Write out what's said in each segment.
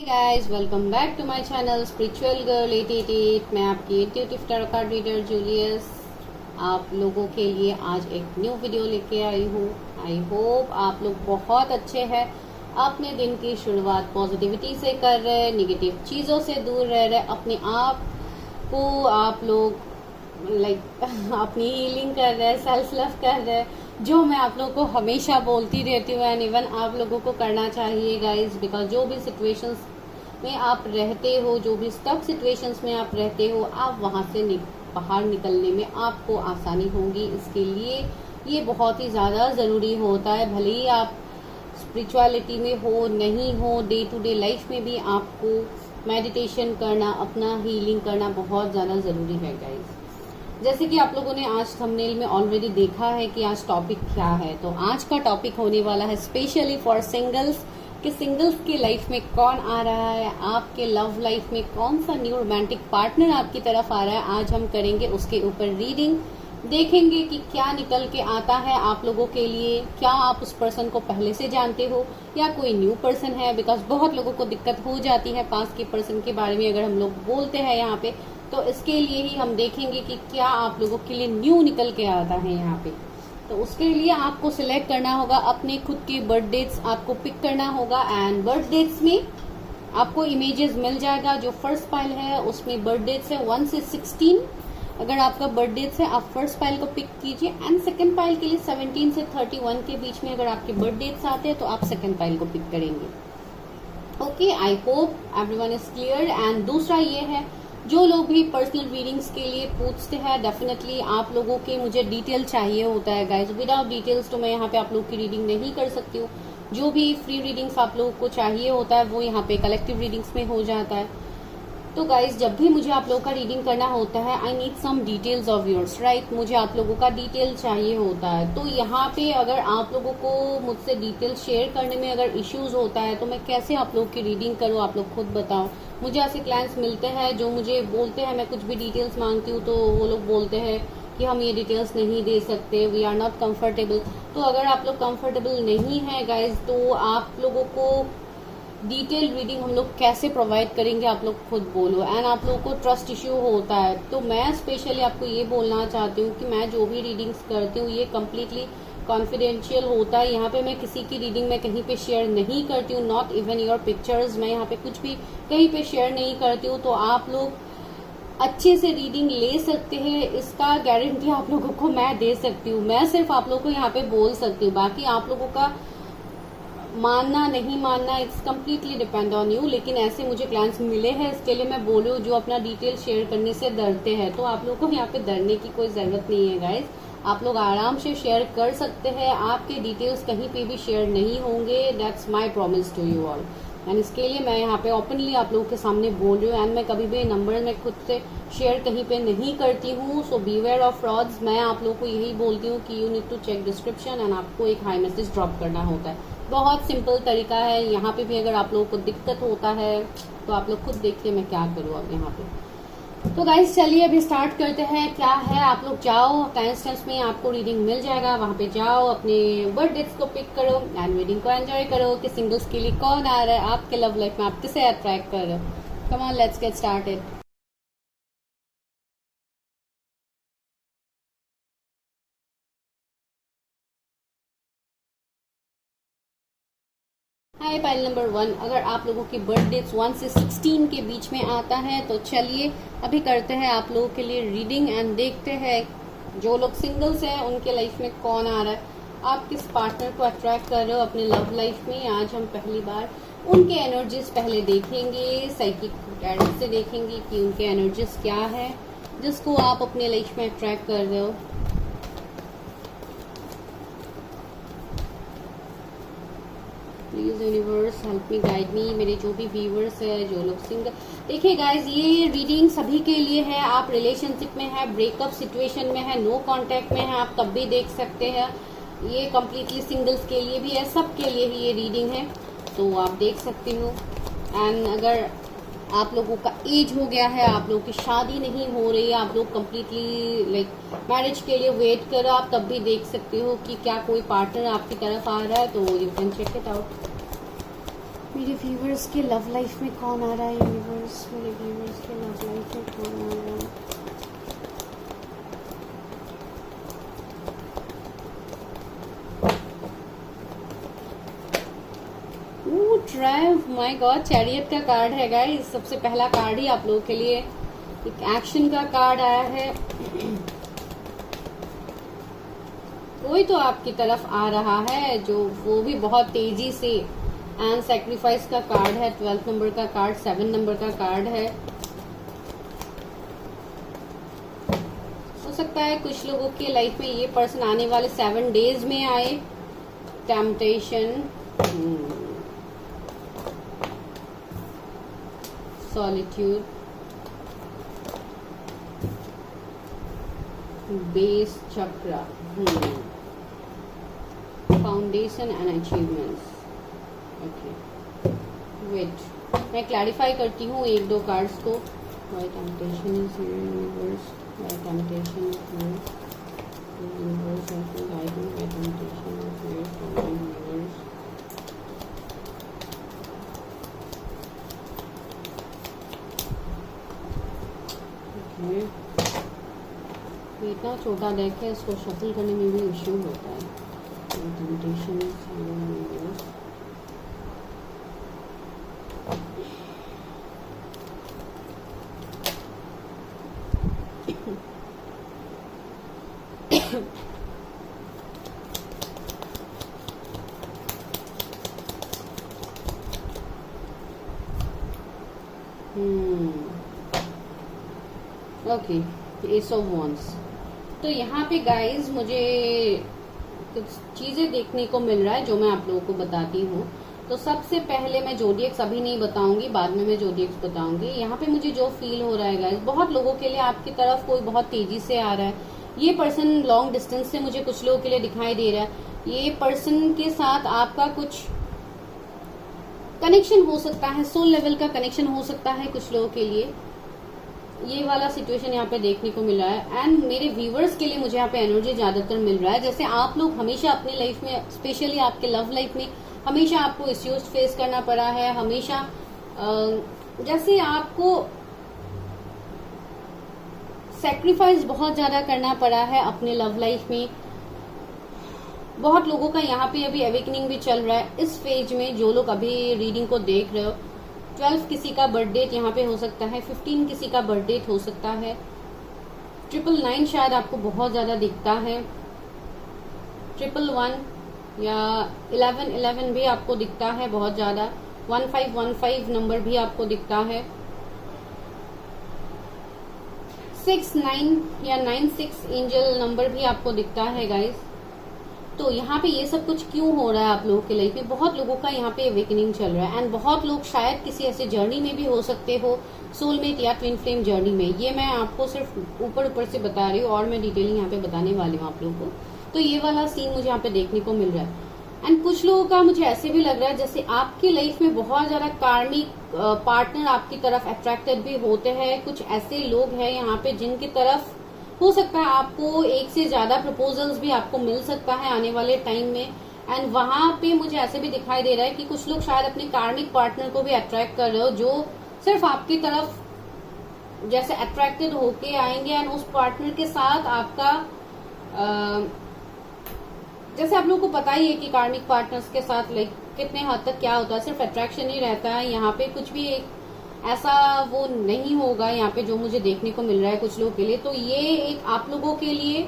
Guys welcome back to my channel spiritual girl 888। मैं आपकी intuitive tarot card reader Julius आप लोगों के लिए आज एक न्यू वीडियो लेके आई हूँ। आई होप आप लोग बहुत अच्छे हैं, अपने दिन की शुरुआत पॉजिटिविटी से कर रहे हैं, निगेटिव चीज़ों से दूर रह रहे, अपने आप को आप लोग अपनी हीलिंग कर रहे हैं, सेल्फ लव कर रहे हैं, जो मैं आप लोगों को हमेशा बोलती रहती हूँ एंड इवन आप लोगों को करना चाहिए गाइज। बिकॉज जो भी सिचुएशंस में आप रहते हो, जो भी स्टक सिचुएशंस में आप रहते हो, आप वहाँ से बाहर निकलने में आपको आसानी होगी। इसके लिए ये बहुत ही ज़्यादा ज़रूरी होता है। भले ही आप स्पिरिचुअलिटी में हो नहीं हो, डे टू डे लाइफ में भी आपको मेडिटेशन करना, अपना हीलिंग करना बहुत ज़्यादा ज़रूरी है गाइज। जैसे कि आप लोगों ने आज थंबनेल में ऑलरेडी देखा है कि आज टॉपिक क्या है, तो आज का टॉपिक होने वाला है स्पेशली फॉर सिंगल्स कि सिंगल्स की लाइफ में कौन आ रहा है, आपके लव लाइफ में कौन सा न्यू रोमांटिक पार्टनर आपकी तरफ आ रहा है। आज हम करेंगे उसके ऊपर रीडिंग, देखेंगे कि क्या निकल के आता है आप लोगों के लिए। क्या आप उस पर्सन को पहले से जानते हो या कोई न्यू पर्सन है। बिकॉज बहुत लोगों को दिक्कत हो जाती है पास्ट के पर्सन के बारे में अगर हम लोग बोलते हैं यहाँ पे, तो इसके लिए ही हम देखेंगे कि क्या आप लोगों के लिए न्यू निकल के आता है यहाँ पे। तो उसके लिए आपको सिलेक्ट करना होगा अपने खुद के बर्थ डेट्स, आपको पिक करना होगा एंड बर्थ डेट्स में आपको इमेजेस मिल जाएगा। जो फर्स्ट पाइल है उसमें बर्थ डेट्स है 1 से 16। अगर आपका बर्थ डेट्स है आप फर्स्ट पाइल को पिक कीजिए एंड सेकंड पाइल के लिए 17 से 31 के बीच में अगर आपके बर्थ डेट्स आते हैं तो आप सेकंड पाइल को पिक करेंगे। Okay, I hope everyone is clear. And दूसरा ये है, जो लोग भी पर्सनल रीडिंग्स के लिए पूछते हैं, डेफिनेटली आप लोगों के मुझे डिटेल चाहिए होता है गाइज। विदाउट डिटेल्स तो मैं यहाँ पे आप लोग की रीडिंग नहीं कर सकती हूँ। जो भी फ्री रीडिंग्स आप लोगों को चाहिए होता है वो यहाँ पे कलेक्टिव रीडिंग्स में हो जाता है। तो गाइज जब भी मुझे आप लोगों का रीडिंग करना होता है, I need some details of yours, right. मुझे आप लोगों का डिटेल चाहिए होता है। तो यहाँ पे अगर आप लोगों को मुझसे डिटेल शेयर करने में अगर इश्यूज होता है तो मैं कैसे आप लोग की रीडिंग करूँ, आप लोग खुद बताओ। मुझे ऐसे क्लाइंट्स मिलते हैं जो मुझे बोलते हैं, मैं कुछ भी डिटेल्स मांगती हूँ तो वो लोग बोलते हैं कि हम ये डिटेल्स नहीं दे सकते, वी आर नॉट कंफर्टेबल। तो अगर आप लोग कंफर्टेबल नहीं है गाइज, तो आप लोगों को डिटेल रीडिंग हम लोग कैसे प्रोवाइड करेंगे, आप लोग खुद बोलो। एंड आप लोगों को ट्रस्ट इश्यू होता है, तो मैं स्पेशली आपको ये बोलना चाहती हूँ कि मैं जो भी रीडिंग्स करती हूँ ये कम्प्लीटली कॉन्फिडेंशियल होता है। यहाँ पे मैं किसी की रीडिंग में कहीं पे शेयर नहीं करती हूँ, नॉट इवन योर पिक्चर्स। मैं यहाँ पे कुछ भी कहीं पे शेयर नहीं करती हूँ। तो आप लोग अच्छे से रीडिंग ले सकते हैं, इसका गारंटी आप लोगों को मैं दे सकती हूँ। मैं सिर्फ आप लोगों को यहाँ पे बोल सकती हूँ, बाकी आप लोगों का मानना नहीं मानना it's completely depend on you. लेकिन ऐसे मुझे क्लाइंट्स मिले हैं, इसके लिए मैं बोल रही हूँ, जो अपना डिटेल शेयर करने से डरते हैं। तो आप लोगों को यहाँ पे डरने की कोई जरूरत नहीं है गाइज, आप लोग आराम से शेयर कर सकते हैं। आपके डिटेल्स कहीं पे भी शेयर नहीं होंगे, that's my promise to you all. And इसके लिए मैं यहाँ पे ओपनली आप लोगों के सामने बोल रही हूँ। एंड मैं कभी भी नंबर में खुद से शेयर कहीं पे नहीं करती हूँ। So beware of frauds. मैं आप लोगों को यही बोलती हूँ कि you need to check description and आपको एक हाई मैसेज ड्रॉप करना होता है। बहुत सिंपल तरीका है। यहाँ पे भी अगर आप लोगों को दिक्कत होता है तो आप लोग खुद देखिए मैं क्या करूँ अब यहाँ पे। तो गाइस चलिए अभी स्टार्ट करते हैं। क्या है, आप लोग जाओ टाइमस्टैम्प्स में आपको रीडिंग मिल जाएगा, वहां पे जाओ अपने बर्थ डेट्स को पिक करो एंड रीडिंग को एंजॉय करो कि सिंगल्स के लिए कौन आ रहा है आपके लव लाइफ में, आप किसे अट्रैक्ट कर रहे हो। Come on, let's get started. Hi, pile number 1। अगर आप लोगों की बर्थ डेट्स 1 से 16 के बीच में आता है तो चलिए अभी करते हैं आप लोगों के लिए रीडिंग एंड देखते हैं जो लोग सिंगल्स हैं उनके लाइफ में कौन आ रहा है, आप किस पार्टनर को अट्रैक्ट कर रहे हो अपने लव लाइफ में। आज हम पहली बार उनके एनर्जीज पहले देखेंगे, साइकिक गाइडेंस से देखेंगे कि उनके एनर्जीज क्या है जिसको आप अपने लाइफ में अट्रैक्ट कर रहे हो। Please universe help me, guide मी। मेरे जो भी व्यूवर्स है, जो लोग सिंगल, देखिए गाइज ये रीडिंग सभी के लिए है। आप रिलेशनशिप में है, ब्रेकअप सिचुएशन में है, नो कांटेक्ट में है, आप तब भी देख सकते हैं। ये कम्प्लीटली सिंगल्स के लिए भी है, सबके लिए ही ये रीडिंग है, तो आप देख सकते हो। एंड अगर आप लोगों का एज हो गया है, आप लोगों की शादी नहीं हो रही है, आप लोग कम्प्लीटली मैरिज के लिए वेट करो, आप तब भी देख सकते हो कि क्या कोई पार्टनर आपकी तरफ आ रहा है। तो you can check it out. मेरे व्यूवर्स के लव लाइफ में कौन आ रहा है? यूनिवर्स, मेरे व्यूवर्स के लव लाइफ में कौन आ रहा है? ट्रायम्फ, माय गॉड, चैरियट का कार्ड है गाइस। सबसे पहला कार्ड ही आप लोगों के लिए एक एक्शन का कार्ड आया है। कोई तो आपकी तरफ आ रहा है, जो वो भी बहुत तेजी से। एंड सैक्रिफाइस का कार्ड है, 12 नंबर का कार्ड, 7 नंबर का कार्ड है। हो सकता है कुछ लोगों के लाइफ में ये पर्सन आने वाले 7 डेज में आए। Temptation, solitude, base chakra, foundation and achievements. Okay, wait, मैं क्लैरिफाई करती हूँ 1-2 कार्ड्स को। Why temptation is universe, why temptation is universe, why temptation is universe. इतना छोटा डेक है, इसको शफल करने में भी इश्यू होता है। Temptation okay, S of wands. तो यहाँ पे गाइज मुझे कुछ चीजें देखने को मिल रहा है जो मैं आप लोगों को बताती हूँ। तो सबसे पहले मैं जोडिएक्स अभी नहीं बताऊंगी, बाद में मैं जोडिएक्स बताऊंगी। यहाँ पे मुझे जो फील हो रहा है गाइज, बहुत लोगों के लिए आपकी तरफ कोई बहुत तेजी से आ रहा है। ये पर्सन लॉन्ग डिस्टेंस से मुझे कुछ लोगों के लिए दिखाई दे रहा है। ये पर्सन के साथ आपका कुछ कनेक्शन हो सकता है, सोल लेवल का कनेक्शन हो सकता है कुछ लोगों के लिए। ये वाला सिचुएशन यहाँ पे देखने को मिल रहा है। एंड मेरे व्यूवर्स के लिए मुझे यहाँ पे एनर्जी ज्यादातर मिल रहा है। जैसे आप लोग हमेशा अपनी लाइफ में, स्पेशली आपके लव लाइफ में, हमेशा आपको इश्यूज फेस करना पड़ा है। हमेशा जैसे आपको सेक्रीफाइस बहुत ज्यादा करना पड़ा है अपने लव लाइफ में। बहुत लोगों का यहाँ पे अभी अवेकनिंग भी चल रहा है इस फेज में। जो लोग अभी रीडिंग को देख रहे हो, 12 किसी का बर्थ डेट यहाँ पे हो सकता है, 15 किसी का बर्थ डेट हो सकता है, 999 शायद आपको बहुत ज्यादा दिखता है, 111 या 1111 भी आपको दिखता है बहुत ज्यादा, 1515 नंबर भी आपको दिखता है, 69 या 96 एंजल नंबर भी आपको दिखता है गाइस। तो यहाँ पे ये सब कुछ क्यों हो रहा है आप लोगों के लाइफ में? बहुत लोगों का यहाँ पे अवेकनिंग चल रहा है। एंड बहुत लोग शायद किसी ऐसे जर्नी में भी हो सकते हो, सोलमेट या ट्विन फ्लेम जर्नी में। ये मैं आपको सिर्फ ऊपर से बता रही हूँ और मैं डिटेलिंग यहाँ पे बताने वाली हूँ आप लोगों को। तो ये वाला सीन मुझे यहाँ पे देखने को मिल रहा है। एंड कुछ लोगों का मुझे ऐसे भी लग रहा है जैसे आपकी लाइफ में बहुत ज्यादा कार्मिक पार्टनर आपकी तरफ अट्रैक्टेड भी होते हैं। कुछ ऐसे लोग हैं यहाँ पे जिनकी तरफ हो सकता है आपको एक से ज्यादा प्रपोजल्स भी आपको मिल सकता है आने वाले टाइम में। एंड वहां पे मुझे ऐसे भी दिखाई दे रहा है कि कुछ लोग शायद अपने कार्मिक पार्टनर को भी अट्रैक्ट कर रहे हो, जो सिर्फ आपकी तरफ जैसे अट्रैक्टेड होके आएंगे। एंड उस पार्टनर के साथ आपका जैसे आप लोगों को पता ही है कि कार्मिक पार्टनर्स के साथ लाइक कितने हद तक क्या होता है, सिर्फ अट्रैक्शन ही रहता है। यहाँ पे कुछ भी एक ऐसा वो नहीं होगा यहाँ पे जो मुझे देखने को मिल रहा है कुछ लोगों के लिए। तो ये एक आप लोगों के लिए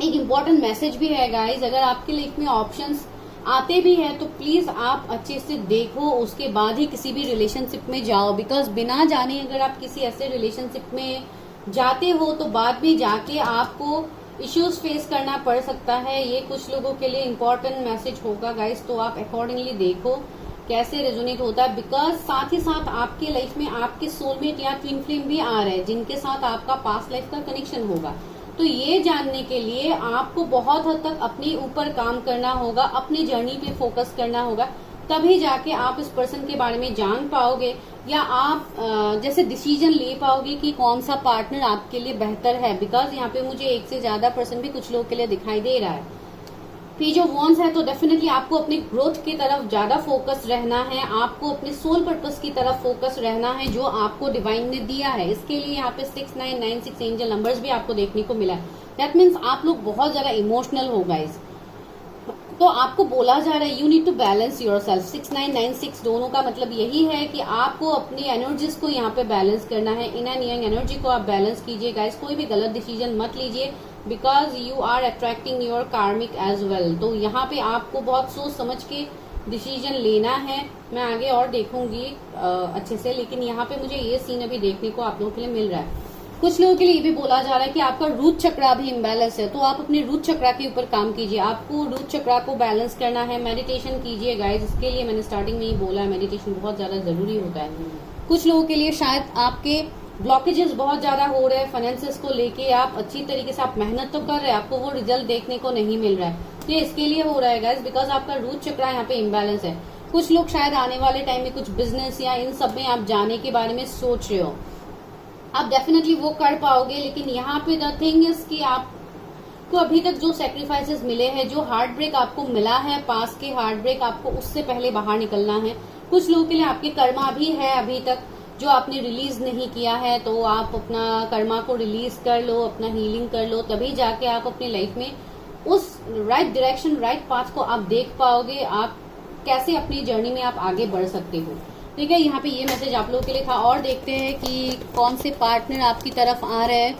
एक इम्पोर्टेंट मैसेज भी है गाइज। अगर आपके लाइफ में ऑप्शंस आते भी हैं तो प्लीज आप अच्छे से देखो, उसके बाद ही किसी भी रिलेशनशिप में जाओ। बिकॉज बिना जाने अगर आप किसी ऐसे रिलेशनशिप में जाते हो तो बाद में जाके आपको इश्यूज फेस करना पड़ सकता है। ये कुछ लोगों के लिए इम्पोर्टेंट मैसेज होगा गाइज, तो आप अकॉर्डिंगली देखो कैसे रेजोनेट होता है। बिकॉज साथ ही साथ आपके लाइफ में आपके सोलमेट या ट्विन फ्लेम भी आ रहे हैं जिनके साथ आपका पास्ट लाइफ का कनेक्शन होगा। तो ये जानने के लिए आपको बहुत हद तक अपने ऊपर काम करना होगा, अपनी जर्नी पे फोकस करना होगा, तभी जाके आप इस पर्सन के बारे में जान पाओगे या आप जैसे डिसीजन ले पाओगे कि कौन सा पार्टनर आपके लिए बेहतर है। बिकॉज यहाँ पे मुझे एक से ज्यादा पर्सन भी कुछ लोगों के लिए दिखाई दे रहा है। पेज ऑफ वॉन्ड्स है तो डेफिनेटली आपको अपने ग्रोथ की तरफ ज्यादा फोकस रहना है, आपको अपने सोल पर्पस की तरफ फोकस रहना है जो आपको डिवाइन ने दिया है। इसके लिए यहाँ पे 6996 एंजल नंबर्स भी आपको देखने को मिला है। दैट मीन्स आप लोग बहुत ज्यादा इमोशनल हो गाइस, तो आपको बोला जा रहा है you need to balance yourself. 6996 दोनों का मतलब यही है कि आपको अपनी एनर्जीज को यहाँ पे बैलेंस करना है। इन एंड यंग एनर्जी को आप बैलेंस कीजिए गाइस, कोई भी गलत डिसीजन मत लीजिए because you are attracting your karmic as well. तो यहाँ पे आपको बहुत सोच समझ के डिसीजन लेना है। मैं आगे और देखूंगी अच्छे से, लेकिन यहाँ पे मुझे ये सीन अभी देखने को आप लोगों के लिए मिल रहा है। कुछ लोगों के लिए ये भी बोला जा रहा है कि आपका रूट चक्रा भी इम्बैलेंस है, तो आप अपने रूट चक्रा के ऊपर काम कीजिए। आपको रूट चक्रा को बैलेंस करना है, मेडिटेशन कीजिए गाइस। इसके लिए मैंने स्टार्टिंग में ही बोला है, मेडिटेशन बहुत ज्यादा जरूरी होता है। कुछ लोगों के लिए शायद आपके ब्लॉकेजेस बहुत ज्यादा हो रहे हैं फाइनेंसेस को लेके, आप अच्छी तरीके से आप मेहनत तो कर रहे हैं, आपको वो रिजल्ट देखने को नहीं मिल रहा है। ये इसके लिए हो रहा है गाइस बिकॉज आपका रूट चक्रा यहाँ पे इम्बैलेंस है। कुछ लोग शायद आने वाले टाइम में कुछ बिजनेस या इन सब में आप जाने के बारे में सोच रहे हो, आप डेफिनेटली वो कर पाओगे। लेकिन यहाँ पे द थिंग इज कि आपको अभी तक जो सेक्रीफाइसेस मिले हैं, जो हार्ट ब्रेक आपको मिला है, पास के हार्ट ब्रेक, आपको उससे पहले बाहर निकलना है। कुछ लोगों के लिए आपके कर्मा भी है अभी तक जो आपने रिलीज नहीं किया है, तो आप अपना कर्मा को रिलीज कर लो, अपना हीलिंग कर लो, तभी जाके आप अपनी लाइफ में उस राइट डायरेक्शन, राइट पाथ को आप देख पाओगे, आप कैसे अपनी जर्नी में आप आगे बढ़ सकते हो। ठीक है, यहाँ पे ये मैसेज आप लोगों के लिए था। और देखते हैं कि कौन से पार्टनर आपकी तरफ आ रहे हैं,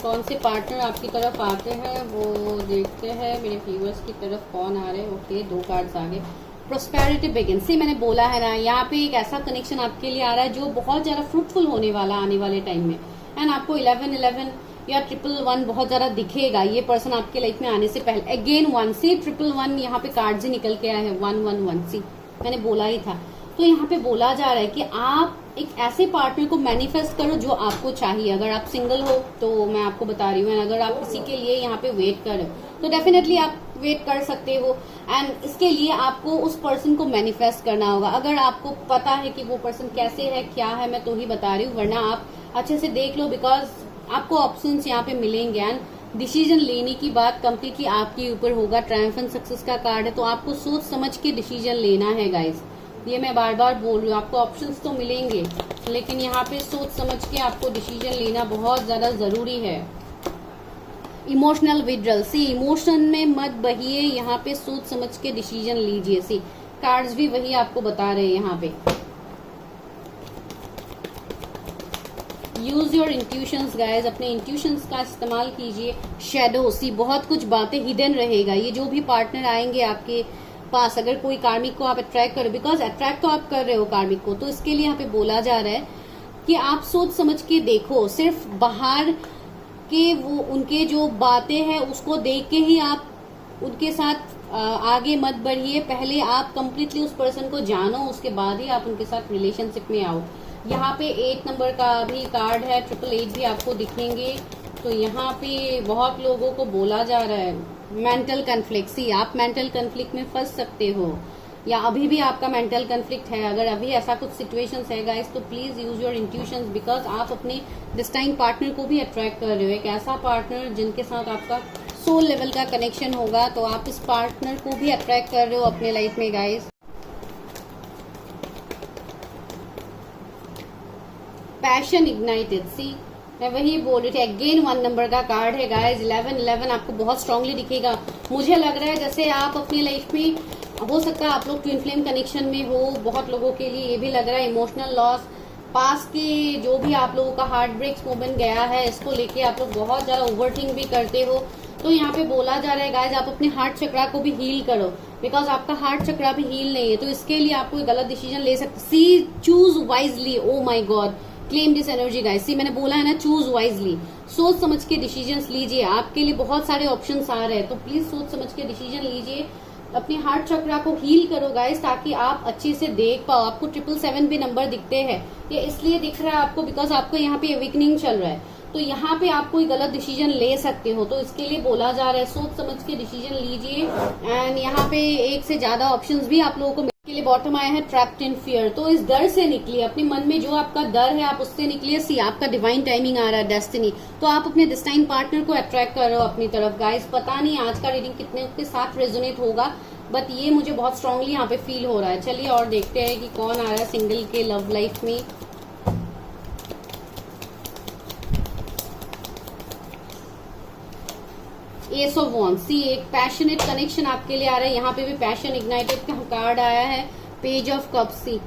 कौन से पार्टनर आपकी तरफ आते हैं वो देखते हैं। मेरे व्यूअर्स की तरफ कौन आ रहे हैं। ओके, 2 कार्ड्स आ गए। प्रोस्पेरिटी बिगिन से मैंने बोला है ना, यहाँ पे एक ऐसा कनेक्शन आपके लिए आ रहा है जो बहुत ज्यादा फ्रूटफुल होने वाला आने वाले टाइम में। एंड आपको 1111 या 111 बहुत ज्यादा दिखेगा। ये पर्सन आपके लाइफ में आने से पहले अगेन 1 से 111 यहाँ पे कार्ड ही निकल के आया है। 111 सी मैंने बोला ही था। तो यहाँ पे बोला जा रहा है कि आप एक ऐसे पार्टनर को मैनिफेस्ट करो जो आपको चाहिए। अगर आप सिंगल हो तो मैं आपको बता रही हूँ, अगर आप किसी के लिए यहाँ पे वेट कर रहे हो तो डेफिनेटली आप वेट कर सकते हो। एंड इसके लिए आपको उस पर्सन को मैनिफेस्ट करना होगा। अगर आपको पता है कि वो पर्सन कैसे है, क्या है, मैं तो ही बता रही हूँ, वरना आप अच्छे से देख लो बिकॉज आपको ऑप्शंस यहाँ पे मिलेंगे। एंड डिसीजन लेने की बात कम्प्लीटली आपके ऊपर होगा। ट्रायम्फेंट सक्सेस का कार्ड है, तो आपको सोच समझ के डिसीजन लेना है गाइस। ये मैं बार बार बोल रही हूँ, आपको ऑप्शंस तो मिलेंगे लेकिन यहाँ पे सोच समझ के आपको डिसीजन लेना बहुत ज्यादा जरूरी है। इमोशनल विड्रल सी, इमोशन में मत बहिए, यहाँ पे सोच समझ के डिसीजन लीजिए। सी कार्ड्स भी वही आपको बता रहे हैं यहाँ पे। यूज योर इंट्यूशंस गाइज, अपने इंट्यूशंस का इस्तेमाल कीजिए। शेडो सी, बहुत कुछ बातें हिडन रहेगा। ये जो भी पार्टनर आएंगे आपके पास, अगर कोई कार्मिक को आप अट्रैक्ट करो, बिकॉज अट्रैक्ट तो आप कर रहे हो कार्मिक को, तो इसके लिए यहाँ पे बोला जा रहा है कि आप सोच समझ के देखो। सिर्फ बाहर के वो उनके जो बातें हैं उसको देख के ही आप उनके साथ आगे मत बढ़िए। पहले आप कंप्लीटली उस पर्सन को जानो, उसके बाद ही आप उनके साथ रिलेशनशिप में आओ। यहाँ पे 8 नंबर का भी कार्ड है, 888 भी आपको दिखेंगे। तो यहाँ पे बहुत लोगों को बोला जा रहा है मेंटल कन्फ्लिक्ट। सी, आप मेंटल कन्फ्लिक्ट में फंस सकते हो या अभी भी आपका मेंटल कन्फ्लिक्ट है। अगर अभी ऐसा कुछ सिचुएशंस है गाइस तो please use your intuitions because आप अपने डिस्टाइन पार्टनर को भी अट्रैक्ट कर रहे हो। एक ऐसा पार्टनर जिनके साथ आपका सोल लेवल का कनेक्शन होगा, तो आप इस पार्टनर को भी अट्रैक्ट कर रहे हो अपने लाइफ में गाइस। पैशन इग्नाइटेड, सी मैं वही बोल रही थी। अगेन 1 नंबर का कार्ड है गाइस। 1111 आपको बहुत स्ट्रांगली दिखेगा। मुझे लग रहा है जैसे आप अपनी लाइफ में, हो सकता है आप लोग ट्विन फ्लेम कनेक्शन में हो। बहुत लोगों के लिए ये भी लग रहा है इमोशनल लॉस, पास के जो भी आप लोगों का हार्ट ब्रेक्स मोमेंट गया है, इसको लेके आप लोग बहुत ज्यादा ओवरथिंक भी करते हो। तो यहाँ पे बोला जा रहा है गाइस आप अपने हार्ट चक्रा को भी हील करो बिकॉज आपका हार्ट चक्रा भी हील नहीं है। तो इसके लिए आप कोई गलत डिसीजन ले सकते। See, choose wisely. Oh my god, claim this energy guys. See मैंने बोला है ना, चूज वाइजली, सोच समझ के डिसीजंस लीजिए। आपके लिए बहुत सारे ऑप्शंस आ रहे हैं, तो प्लीज सोच समझ के डिसीजन लीजिए। अपने हार्ट चक्रा को हील करो गाइस ताकि आप अच्छे से देख पाओ। आपको 777 भी नंबर दिखते हैं, ये इसलिए दिख रहा है आपको बिकॉज आपको यहाँ पे अवेकनिंग चल रहा है। तो यहाँ पे आप कोई गलत डिसीजन ले सकते हो, तो इसके लिए बोला जा रहा है सोच समझ के डिसीजन लीजिए। एंड यहाँ पे 1 से ज्यादा ऑप्शंस भी आप लोगों को के लिए बॉटम आया है ट्रैप्ड इन फियर। तो इस डर से निकलिए, अपने मन में जो आपका डर है आप उससे निकलिए। सी आपका डिवाइन टाइमिंग आ रहा है, डेस्टिनी। तो आप अपने डेस्टाइन पार्टनर को अट्रैक्ट कर रहे हो अपनी तरफ गाइस। पता नहीं आज का रीडिंग कितने के साथ रेजोनेट होगा, बट ये मुझे बहुत स्ट्रांगली यहाँ पे फील हो रहा है। चलिए और देखते हैं कि कौन आ रहा है सिंगल के लव लाइफ में। Ace of wands. सी एक पैशनेट कनेक्शन आपके लिए आ रहा है, यहाँ पे भी पैशन इग्नाइटेड का कार्ड आया है। Page of cups. See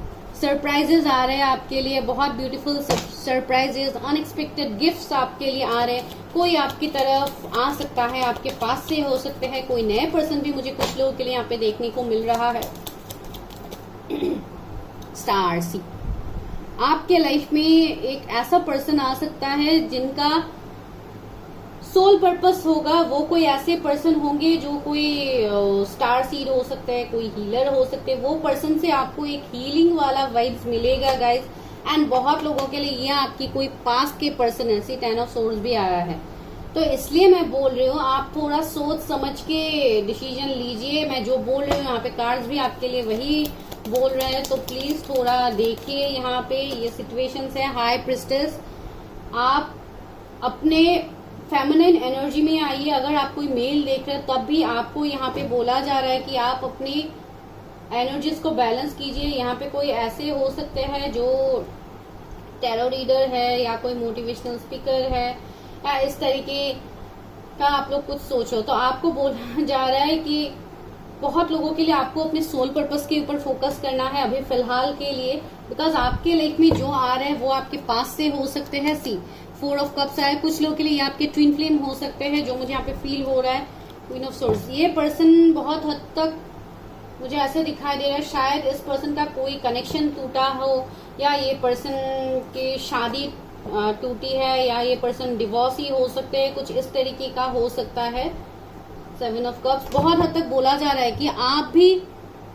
surprises आ रहे हैं आपके लिए, बहुत ब्यूटीफुल सरप्राइजेस, अनएक्सपेक्टेड गिफ्ट्स आपके लिए आ रहे हैं। कोई आपकी तरफ आ सकता है, आपके पास से हो सकते हैं, कोई नए पर्सन भी मुझे कुछ लोगों के लिए यहाँ पे देखने को मिल रहा है। स्टार। सी आपके लाइफ में एक ऐसा पर्सन आ सकता है जिनका सोल पर्पस होगा। वो कोई ऐसे पर्सन होंगे जो कोई स्टार सीड हो सकता है, कोई हीलर हो सकते हैं। वो पर्सन से आपको एक हीलिंग वाला वाइब्स मिलेगा गाइस। एंड बहुत लोगों के लिए ये आपकी कोई पास के पर्सन है। सी 10 ऑफ सोर्ड्स भी आया है, तो इसलिए मैं बोल रही हूँ आप थोड़ा सोच समझ के डिसीजन लीजिए। मैं जो बोल रही हूँ यहाँ पे कार्ड्स भी आपके लिए वही बोल रहे हैं, तो प्लीज थोड़ा देखिए। यहाँ पे ये सिचुएशंस है। हाई प्रिस्टेस, आप अपने फेमिनिन एनर्जी में आइए। अगर आप कोई मेल देख रहे हैं तब भी आपको यहाँ पे बोला जा रहा है कि आप अपनी एनर्जीज को बैलेंस कीजिए। यहाँ पे कोई ऐसे हो सकते हैं जो टैरो रीडर है या कोई मोटिवेशनल स्पीकर है या इस तरीके का आप लोग कुछ सोचो। तो आपको बोला जा रहा है कि बहुत लोगों के लिए आपको अपने सोल पर्पस के ऊपर फोकस करना है अभी फिलहाल के लिए, बिकॉज आपके लाइफ में जो आ रहे हैं वो आपके पास से हो सकते हैं। सी 4 ऑफ कप्स आए, कुछ लोगों के लिए आपके ट्विन फ्लेम हो सकते हैं, जो मुझे यहाँ पे फील हो रहा है। क्वीन ऑफ सोर्ड्स, ये पर्सन बहुत हद तक मुझे ऐसे दिखाई दे रहा है शायद इस पर्सन का कोई कनेक्शन टूटा हो, या ये पर्सन की शादी टूटी है, या ये पर्सन डिवोर्स ही हो सकते हैं, कुछ इस तरीके का हो सकता है। 7 ऑफ कप्स, बहुत हद तक बोला जा रहा है कि आप भी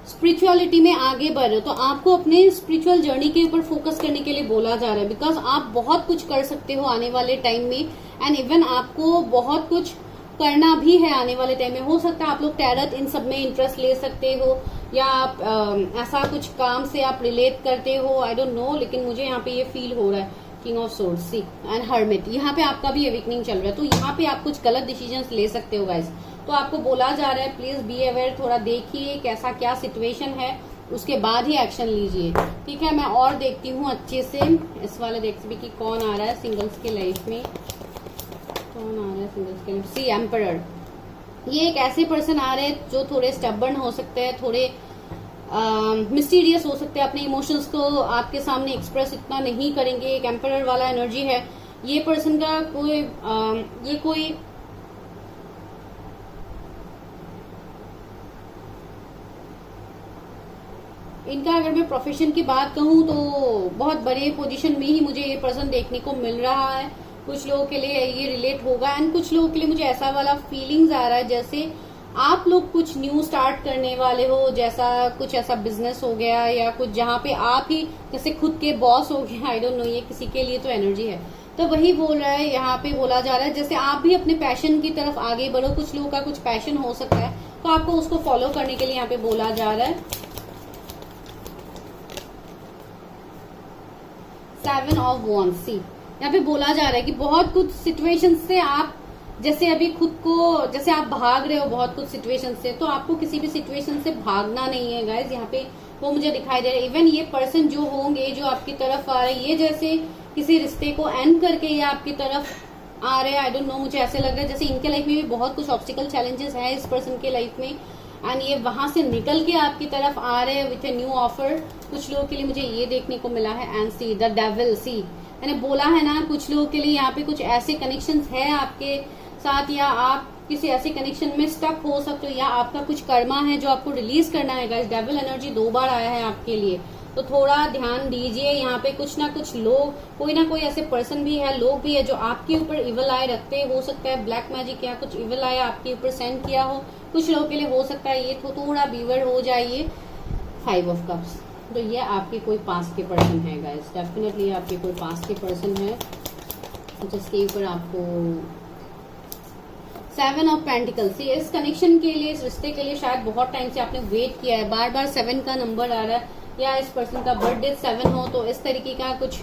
स्पिरिचुअलिटी में आगे बढ़ रहे हो, तो आपको अपने स्पिरिचुअल जर्नी के ऊपर फोकस करने के लिए बोला जा रहा है, बिकॉज आप बहुत कुछ कर सकते हो आने वाले टाइम में। एंड इवन आपको बहुत कुछ करना भी है आने वाले टाइम में। हो सकता है आप लोग टैरट इन सब में इंटरेस्ट ले सकते हो, या आप ऐसा कुछ काम से आप रिलेट करते हो, आई डोंट नो, लेकिन मुझे यहाँ पे ये फील हो रहा है। King of swords. See and hermit, यहाँ पे आपका भी अवेकनिंग चल रहा है, तो यहाँ पे आप कुछ गलत डिसीजंस ले सकते हो गाइस। तो आपको बोला जा रहा है प्लीज बी अवेयर, थोड़ा देखिए कैसा क्या सिचुएशन है, उसके बाद ही एक्शन लीजिए, ठीक है। मैं और देखती हूँ अच्छे से इस वाले देख भी कि कौन आ रहा है सिंगल्स के लाइफ में, कौन आ रहा है सिंगल्स के लाइफ। सी एम्परर, ये एक ऐसे पर्सन आ रहे हैं जो थोड़े स्टबर्न हो सकते हैं, थोड़े मिस्टीरियस हो सकते हैं, अपने इमोशंस को आपके सामने एक्सप्रेस इतना नहीं करेंगे। एक एम्परर वाला एनर्जी है ये पर्सन का। कोई ये कोई इनका अगर मैं प्रोफेशन की बात कहूँ तो बहुत बड़े पोजीशन में ही मुझे ये पर्सन देखने को मिल रहा है। कुछ लोगों के लिए ये रिलेट होगा, एंड कुछ लोगों के लिए मुझे ऐसा वाला फीलिंग्स आ रहा है जैसे आप लोग कुछ न्यू स्टार्ट करने वाले हो, जैसा कुछ ऐसा बिजनेस हो गया, या कुछ जहाँ पे आप ही जैसे खुद के बॉस हो गया, आई डोंट नो, ये किसी के लिए तो एनर्जी है। तो वही बोल रहा है, यहाँ पे बोला जा रहा है जैसे आप भी अपने पैशन की तरफ आगे बढ़ो। कुछ लोगों का कुछ पैशन हो सकता है, तो आपको उसको फॉलो करने के लिए यहाँ पे बोला जा रहा है। 7 ऑफ वॉन्ड्स। सी यहाँ पे बोला जा रहा है कि बहुत कुछ सिचुएशन से आप जैसे अभी खुद को, जैसे आप भाग रहे हो बहुत कुछ सिचुएशन से, तो आपको किसी भी सिचुएशन से भागना नहीं है गाइज। यहाँ पे वो मुझे दिखाई दे रहा है। इवन ये पर्सन जो होंगे जो आपकी तरफ आ रहे हैं, ये जैसे किसी रिश्ते को एंड करके ये आपकी तरफ आ रहे हैं, आई डोंट नो, मुझे ऐसे लग रहा है जैसे इनके लाइफ में भी बहुत कुछ ऑब्स्टिकल चैलेंजेस है इस पर्सन के लाइफ में, एंड ये वहां से निकल के आपकी तरफ आ रहे हैं विथ ए न्यू ऑफर। कुछ लोगों के लिए मुझे ये देखने को मिला है। And see the devil. See मैंने बोला है ना, कुछ लोगों के लिए यहाँ पे कुछ ऐसे कनेक्शंस है आपके साथ, या आप किसी ऐसे कनेक्शन में स्टक हो सकते हो, या आपका कुछ कर्मा है जो आपको रिलीज करना है गाइस। डेविल एनर्जी 2 बार आया है आपके लिए, तो थोड़ा ध्यान दीजिए। यहाँ पे कुछ ना कुछ लोग, कोई ना कोई ऐसे पर्सन भी है, लोग भी है जो आपके ऊपर इवल आय रखते हो सकता है, ब्लैक मैजिक या कुछ इवल आय आपके ऊपर सेंड किया हो। कुछ लोगों के लिए हो सकता है ये थोड़ा बीवर हो जाइए। 5 ऑफ कप्स, तो ये आपके कोई पास के पर्सन है गाइस, डेफिनेटली आपके कोई पास के पर्सन है जिसके ऊपर आपको सेवन ऑफ पेंटिकल्स, ये इस कनेक्शन के लिए, इस रिश्ते के लिए शायद बहुत टाइम से आपने वेट किया है, बार बार 7 का नंबर आ रहा है, या इस पर्सन का बर्थडे 7 हो, तो इस तरीके का कुछ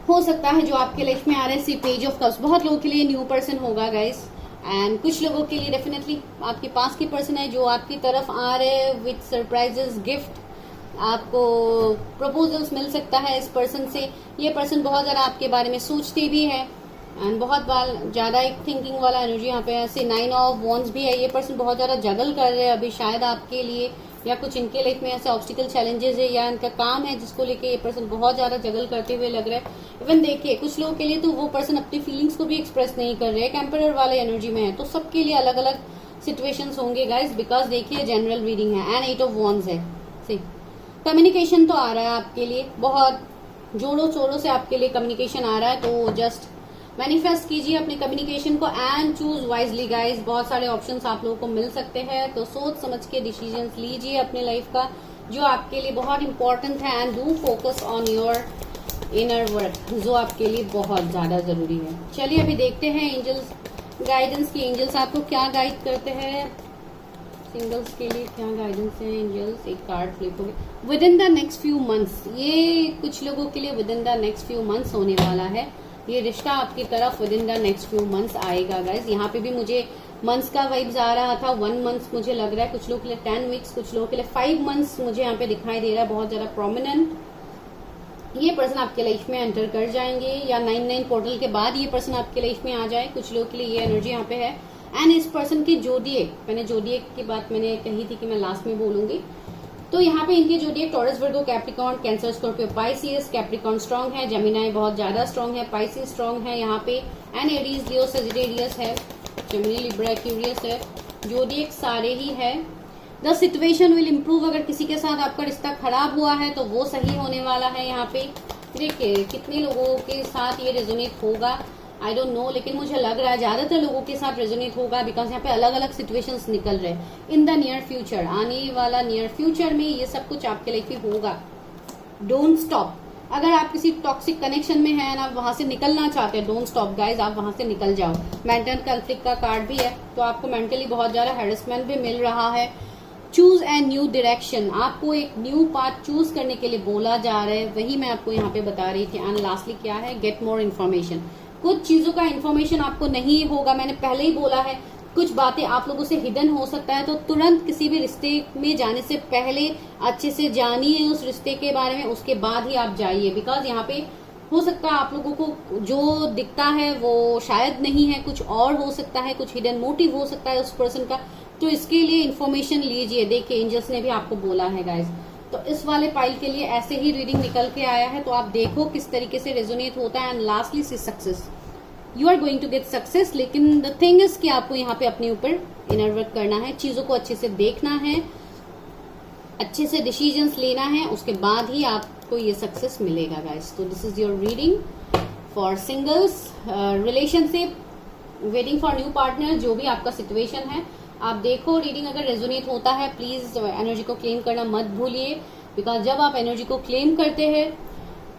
हो सकता है जो आपके लाइफ में आ रहा है। सी पेज ऑफ कप्स, बहुत लोगों के लिए न्यू पर्सन होगा गाइस, एंड कुछ लोगों के लिए डेफिनेटली आपके पास की पर्सन है जो आपकी तरफ आ रहे हैं विथ सरप्राइजेस, गिफ्ट, आपको प्रपोजल्स मिल सकता है इस पर्सन से। ये पर्सन बहुत ज्यादा आपके बारे में सोचते भी है, एंड बहुत बार ज्यादा एक थिंकिंग वाला एनर्जी यहाँ पे है। ऐसे 9 ऑफ वॉन्ड्स भी है, ये पर्सन बहुत ज्यादा जगल कर रहे हैं अभी शायद आपके लिए, या कुछ इनके लाइफ में ऐसे ऑब्स्टिकल चैलेंजेस है, या इनका काम है जिसको लेके ये पर्सन बहुत ज्यादा जगल करते हुए लग रहा है। इवन देखिए कुछ लोगों के लिए तो वो पर्सन अपनी फीलिंग्स को भी एक्सप्रेस नहीं कर रहे हैं, एम्परर वाले एनर्जी में है, तो सबके लिए अलग अलग सिचुएशंस होंगे गाइस, बिकॉज देखिए जनरल रीडिंग है, एंड 8 ऑफ वॉन्ड्स है। सी कम्युनिकेशन तो आ रहा है आपके लिए, बहुत जोरों शोरों से आपके लिए कम्युनिकेशन आ रहा है, तो जस्ट मैनिफेस्ट कीजिए अपने कम्युनिकेशन को एंड चूज वाइजली गाइस। बहुत सारे ऑप्शंस आप लोगों को मिल सकते हैं, तो सोच समझ के डिसीजंस लीजिए अपने लाइफ का जो आपके लिए बहुत इंपॉर्टेंट है, and do focus on your inner work जो आपके लिए बहुत ज्यादा जरूरी है। चलिए अभी देखते हैं एंजल्स गाइडेंस की, एंजल्स आपको क्या गाइड करते हैं, सिंगल्स के लिए क्या गाइडेंस है एंजल्स। एक कार्ड फ्लिप हो गया, with in the next few months, ये कुछ लोगों के लिए with in the next few months होने वाला है, ये रिश्ता आपकी तरफ with in the next few months आएगा गाइज। यहाँ पे भी मुझे मंथ्स का वाइब्स आ रहा था, 1 मंथ मुझे लग रहा है, कुछ लोगों के लिए 10 वीक्स, कुछ लोगों के लिए 5 मंथ्स मुझे यहाँ पे दिखाई दे रहा है, बहुत ज्यादा प्रोमिनेंट। ये पर्सन आपके लाइफ में एंटर कर जाएंगे, या 9/9 पोर्टल के बाद ये पर्सन आपके लाइफ में आ जाए, कुछ लोगों के लिए ये एनर्जी यहाँ पे है। एंड इस पर्सन की जोडिएक, मैंने जोडिएक की बात मैंने कही थी कि मैं लास्ट में बोलूंगी, तो यहाँ पे इनकी zodiac Taurus, Virgo, Capricorn, Cancer, Scorpio, Pisces. Capricorn strong है, जेमिनाई बहुत ज्यादा स्ट्रांग है, पाइसियस स्ट्रांग है यहाँ पे, एंड एरीज, लियो, सजिटेरियस है, जेमिनी, लिब्रा, एक्यूरियस है, जोडिएक सारे ही है। द सिचुएशन विल इम्प्रूव, अगर किसी के साथ आपका रिश्ता खराब हुआ है तो वो सही होने वाला है यहाँ पे। देखिए कितने लोगों के साथ ये रेजोनेट होगा आई डोंट नो, लेकिन मुझे लग रहा है ज्यादातर लोगों के साथ रेजोनेट होगा, बिकॉज यहाँ पे अलग अलग सिचुएशंस निकल रहे हैं। इन द नियर फ्यूचर, आने वाला नियर फ्यूचर में ये सब कुछ आपके लाइफ में होगा। डोंट स्टॉप, अगर आप किसी टॉक्सिक कनेक्शन में हैं, आप वहां से निकलना चाहते हैं, डोंट स्टॉप गाइज, आप वहां से निकल जाओ। मेंटल कॉन्फ्लिक्ट का कार्ड भी है, तो आपको मेंटली बहुत ज्यादा हैरेसमेंट भी मिल रहा है। चूज ए न्यू डायरेक्शन, आपको एक न्यू पाथ चूज करने के लिए बोला जा रहा है, वही मैं आपको यहाँ पे बता रही थी। एंड लास्टली क्या है, गेट मोर इन्फॉर्मेशन, कुछ चीजों का इन्फॉर्मेशन आपको नहीं होगा, मैंने पहले ही बोला है, कुछ बातें आप लोगों से हिडन हो सकता है, तो तुरंत किसी भी रिश्ते में जाने से पहले अच्छे से जानिए उस रिश्ते के बारे में, उसके बाद ही आप जाइए, बिकॉज यहाँ पे हो सकता है आप लोगों को जो दिखता है वो शायद नहीं है, कुछ और हो सकता है, कुछ हिडन मोटिव हो सकता है उस पर्सन का, तो इसके लिए इन्फॉर्मेशन लीजिए। देखिए एंजल्स ने भी आपको बोला है गाइज, तो इस वाले पाइल के लिए ऐसे ही रीडिंग निकल के आया है, तो आप देखो किस तरीके से रेजोनेट होता है। And lastly see success, you are going to get success, लेकिन द थिंग इज कि आपको यहाँ पे अपने ऊपर इनर वर्क करना है, चीजों को अच्छे से देखना है, अच्छे से डिसीजंस लेना है, उसके बाद ही आपको ये सक्सेस मिलेगा गाइस। तो this is your reading for singles, relationship, waiting for new partner, जो भी आपका सिचुएशन है आप देखो। रीडिंग अगर रेजोनेट होता है प्लीज एनर्जी को क्लेम करना मत भूलिए, बिकॉज जब आप एनर्जी को क्लेम करते हैं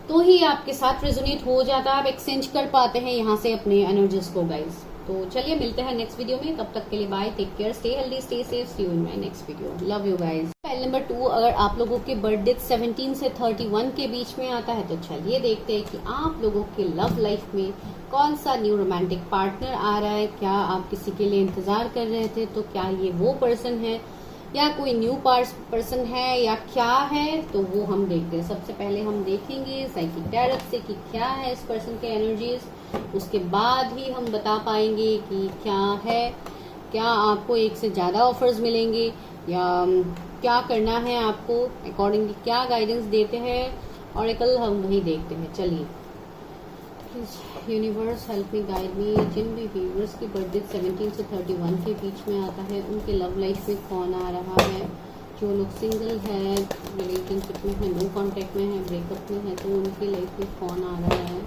तो ही आपके साथ रेजोनेट हो जाता है, आप एक्सचेंज कर पाते हैं यहाँ से अपने एनर्जीज को गाइज। तो चलिए मिलते हैं नेक्स्ट वीडियो में, तब तक के लिए bye, take care, stay healthy, stay safe, see you in my next video, love you guys. File number 2, अगर आप लोगों के बर्थडे 17 से 31 के बीच में आता है, तो चलिए देखते हैं कि आप लोगों के लव लाइफ में कौन सा न्यू रोमांटिक पार्टनर आ रहा है। क्या आप किसी के लिए इंतजार कर रहे थे, तो क्या ये वो पर्सन है, या कोई न्यू पर्सन है, या क्या है, तो वो हम देखते हैं। सबसे पहले हम देखेंगे साइकिक टैरोट से कि क्या है इस पर्सन के एनर्जीज, उसके बाद ही हम बता पाएंगे कि क्या है, क्या आपको एक से ज्यादा ऑफर्स मिलेंगे, या क्या करना है आपको, अकॉर्डिंगली क्या गाइडेंस देते हैं ऑरेकल, हम वही देखते हैं। चलिए universe help me, guide me, जिन भी व्यूअर्स की बर्थडे 17 से 31 के बीच में आता है, उनके लव लाइफ में कौन आ रहा है। जो लोग सिंगल है, रिलेशनशिप में है, नो कॉन्टेक्ट में है, ब्रेकअप में है, तो उनकी लाइफ में कौन आ रहा है।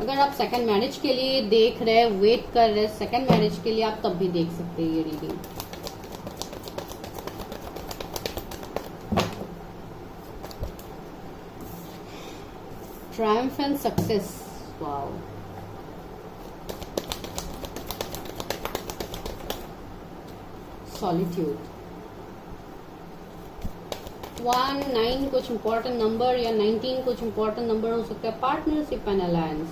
अगर आप सेकंड मैरिज के लिए देख रहे, वेट कर रहे सेकंड मैरिज के लिए, आप तब भी देख सकते हैं ये reading. Triumph and success, wow, solitude. 1, 9 कुछ इंपॉर्टेंट नंबर या 19 कुछ इंपॉर्टेंट नंबर हो सकता है। Partnership and alliance,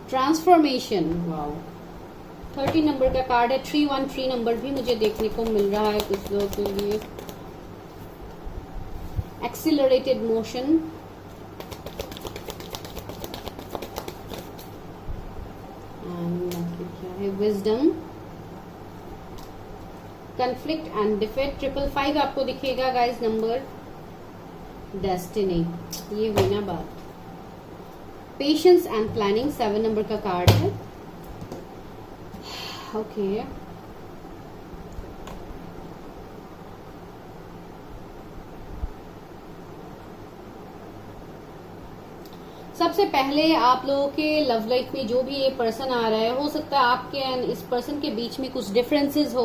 transformation, wow 30 number का कार्ड है। 313 नंबर भी मुझे देखने को मिल रहा है कुछ लोगों के लिए। एक्सिलरेटेड मोशन, क्या है, विजडम, कन्फ्लिक्ट एंड डिफेट। 555 आपको दिखेगा गाइस नंबर। डेस्टिनी, ये हुई ना बात। पेशेंस एंड प्लानिंग 7 नंबर का कार्ड है। ओके सबसे पहले आप लोगों के लव लाइफ में जो भी ये पर्सन आ रहा है, हो सकता है आपके एंड इस पर्सन के बीच में कुछ डिफरेंसेस हो,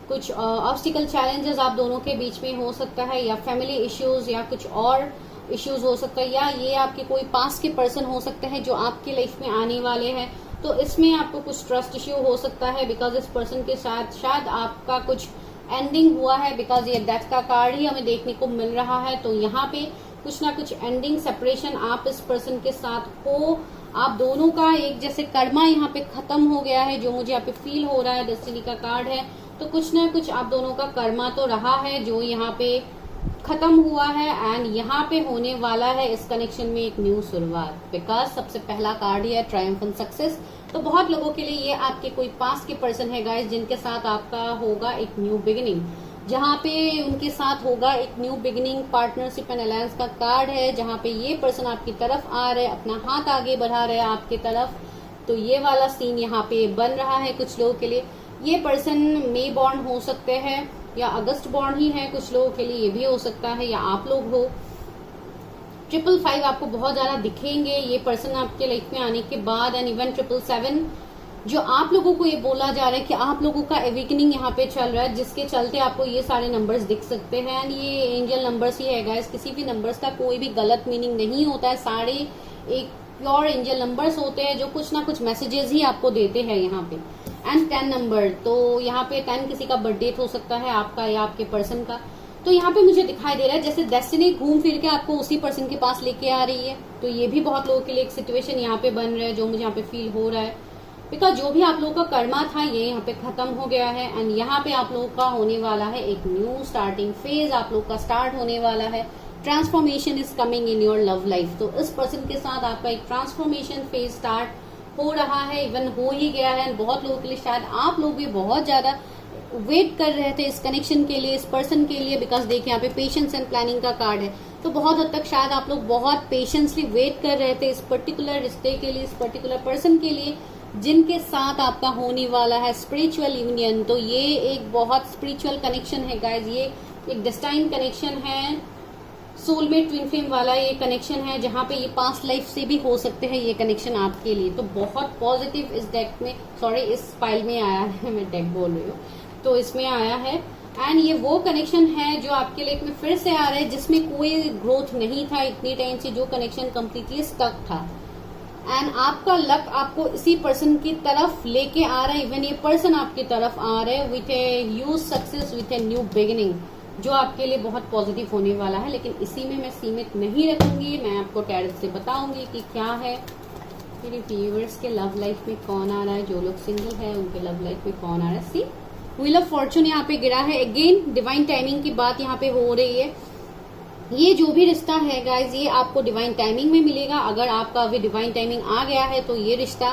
कुछ ऑब्स्टिकल चैलेंजेस आप दोनों के बीच में हो सकता है, या फैमिली इश्यूज या कुछ और इश्यूज हो सकता है, या ये आपके कोई पास के पर्सन हो सकते हैं जो आपके लाइफ में आने वाले हैं। तो इसमें आपको कुछ ट्रस्ट इश्यू हो सकता है, बिकॉज इस पर्सन के साथ शायद आपका कुछ एंडिंग हुआ है, बिकॉज ये डेथ का कार्ड ही हमें देखने को मिल रहा है। तो यहाँ पे कुछ ना कुछ एंडिंग सेपरेशन आप इस पर्सन के साथ हो, आप दोनों का एक जैसे कर्मा यहाँ पे खत्म हो गया है, जो मुझे यहाँ पे फील हो रहा है। डेस्टिनी का कार्ड है, तो कुछ ना कुछ आप दोनों का कर्मा तो रहा है जो यहाँ पे खत्म हुआ है, एंड यहाँ पे होने वाला है इस कनेक्शन में एक न्यू शुरुआत। बिकॉज सबसे पहला कार्ड है ट्रायम्फेंट सक्सेस, तो बहुत लोगों के लिए ये आपके कोई पास के पर्सन है गाइस, जिनके साथ आपका होगा एक न्यू बिगिनिंग, जहाँ पे उनके साथ होगा एक new beginning. Partnership and alliance का कार्ड है, जहाँ पे ये पर्सन आपकी तरफ आ रहे हैं, अपना हाथ आगे बढ़ा रहे हैं आपकी तरफ। तो ये वाला सीन यहाँ पे बन रहा है कुछ लोगों के लिए। ये पर्सन मई बॉर्न हो सकते हैं या अगस्त बॉर्न ही है, कुछ लोगों के लिए ये भी हो सकता है, या आप लोग हो। 555 आपको बहुत ज्यादा दिखेंगे ये पर्सन आपके लाइफ में आने के बाद, एंड इवन 777 जो आप लोगों को ये बोला जा रहा है कि आप लोगों का एवेकनिंग यहाँ पे चल रहा है, जिसके चलते आपको ये सारे नंबर्स दिख सकते हैं। एंड ये एंजल नंबर्स ही है गाइस, किसी भी नंबर्स का कोई भी गलत मीनिंग नहीं होता है, सारे एक प्योर एंजल नंबर्स होते हैं जो कुछ ना कुछ मैसेजेस ही आपको देते हैं यहाँ पे। एंड 10 नंबर, तो यहाँ पे 10 किसी का बर्थडे हो सकता है, आपका या आपके पर्सन का। तो यहाँ पे मुझे दिखाई दे रहा है जैसे डेस्टिनी घूम फिर के आपको उसी पर्सन के पास लेके आ रही है। तो ये भी बहुत लोगों के लिए एक सिचुएशन यहाँ पे बन रहा है, जो मुझे यहाँ पे फील हो रहा है। बिकॉज जो भी आप लोगों का कर्मा था ये यहाँ पे खत्म हो गया है, एंड यहाँ पे आप लोगों का होने वाला है एक न्यू स्टार्टिंग फेज, आप लोग का स्टार्ट होने वाला है। Transformation is coming in your love life. तो इस पर्सन के साथ आपका एक ट्रांसफॉर्मेशन फेज स्टार्ट हो रहा है, इवन हो ही गया है। बहुत लोगों के लिए शायद आप लोग भी बहुत ज्यादा वेट कर रहे थे इस कनेक्शन के लिए, इस पर्सन के लिए, बिकॉज देखिए यहाँ पे पेशेंस एंड प्लानिंग का कार्ड है। तो बहुत हद तक शायद आप लोग बहुत पेशेंसली वेट कर रहे थे इस पर्टिकुलर रिश्ते के लिए, इस पर्टिकुलर पर्सन के लिए, जिनके साथ आपका होने वाला है स्पिरिचुअल यूनियन। तो ये एक बहुत स्पिरिचुअल कनेक्शन है गाइज, ये एक डेस्टाइन कनेक्शन है, सोलमेट ट्विन फ्लेम वाला ये कनेक्शन है, जहाँ पे ये पास्ट लाइफ से भी हो सकते हैं ये कनेक्शन आपके लिए। तो बहुत पॉजिटिव इस डेक में, सॉरी इस फाइल में आया है, मैं डेक बोल रही हूँ, तो इसमें आया है। एंड ये वो कनेक्शन है जो आपके लाइफ में फिर से आ रहा है, जिसमें कोई ग्रोथ नहीं था इतनी टाइम से, जो कनेक्शन कम्प्लीटली स्टक था। एंड आपका लक आपको इसी पर्सन की तरफ लेके आ रहा है, इवन ये पर्सन आपकी तरफ आ रहे हैं with a huge success, with a new beginning, जो आपके लिए बहुत पॉजिटिव होने वाला है। लेकिन इसी में मैं सीमित नहीं रखूंगी, मैं आपको टैरो से बताऊंगी कि क्या है मेरे व्यूअर्स के लव लाइफ में कौन आ रहा है, जो लोग सिंगल है उनके लव लाइफ में कौन आ रहा है। सी व्हील ऑफ फॉर्चून यहाँ पे गिरा है, अगेन डिवाइन टाइमिंग की बात यहाँ पे हो रही है। ये जो भी रिश्ता है गाइज, ये आपको डिवाइन टाइमिंग में मिलेगा। अगर आपका अभी डिवाइन टाइमिंग आ गया है तो ये रिश्ता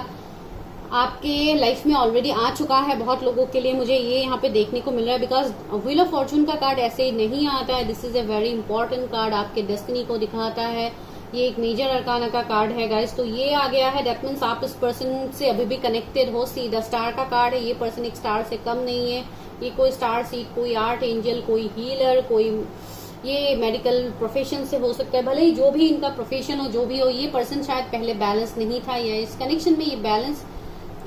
आपके लाइफ में ऑलरेडी आ चुका है बहुत लोगों के लिए, मुझे ये यहाँ पे देखने को मिल रहा है। बिकॉज व्हील ऑफ फॉर्चून का कार्ड ऐसे ही नहीं आता है, this is a very important card, आपके डेस्टिनी को दिखाता है। ये एक मेजर अरकाना का कार्ड है गाइज, तो ये आ गया है, दैट मीन्स आप इस पर्सन से अभी भी कनेक्टेड हो। सी द स्टार का कार्ड है, ये पर्सन एक स्टार से कम नहीं है, ये कोई स्टार सीड, कोई आर्ट एंजल, कोई हीलर, कोई ये मेडिकल प्रोफेशन से हो सकता है, भले ही जो भी इनका प्रोफेशन हो, जो भी हो। ये पर्सन शायद पहले बैलेंस नहीं था, या इस कनेक्शन में ये बैलेंस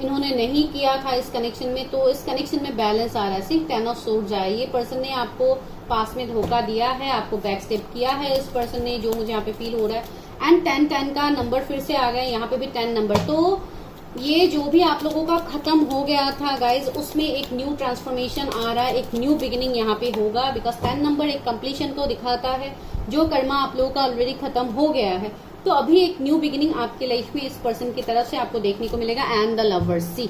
इन्होंने नहीं किया था इस कनेक्शन में, तो इस कनेक्शन में बैलेंस आ रहा है। सिर्फ 10 ऑफ सोर्ड्स आए, ये पर्सन ने आपको पास में धोखा दिया है, आपको बैक स्टेप किया है इस पर्सन ने, जो मुझे यहाँ पे फील हो रहा है। एंड 10 का नंबर फिर से आ गया, यहाँ पे भी 10 नंबर। तो ये जो भी आप लोगों का खत्म हो गया था गाइज, उसमें एक न्यू ट्रांसफॉर्मेशन आ रहा है, एक न्यू बिगिनिंग यहाँ पे होगा। बिकॉज 10 नंबर एक कंप्लीशन को दिखाता है, जो कर्मा आप लोगों का ऑलरेडी खत्म हो गया है। तो अभी एक न्यू बिगिनिंग आपके लाइफ में इस पर्सन की तरफ से आपको देखने को मिलेगा। एंड द लवर्स, सी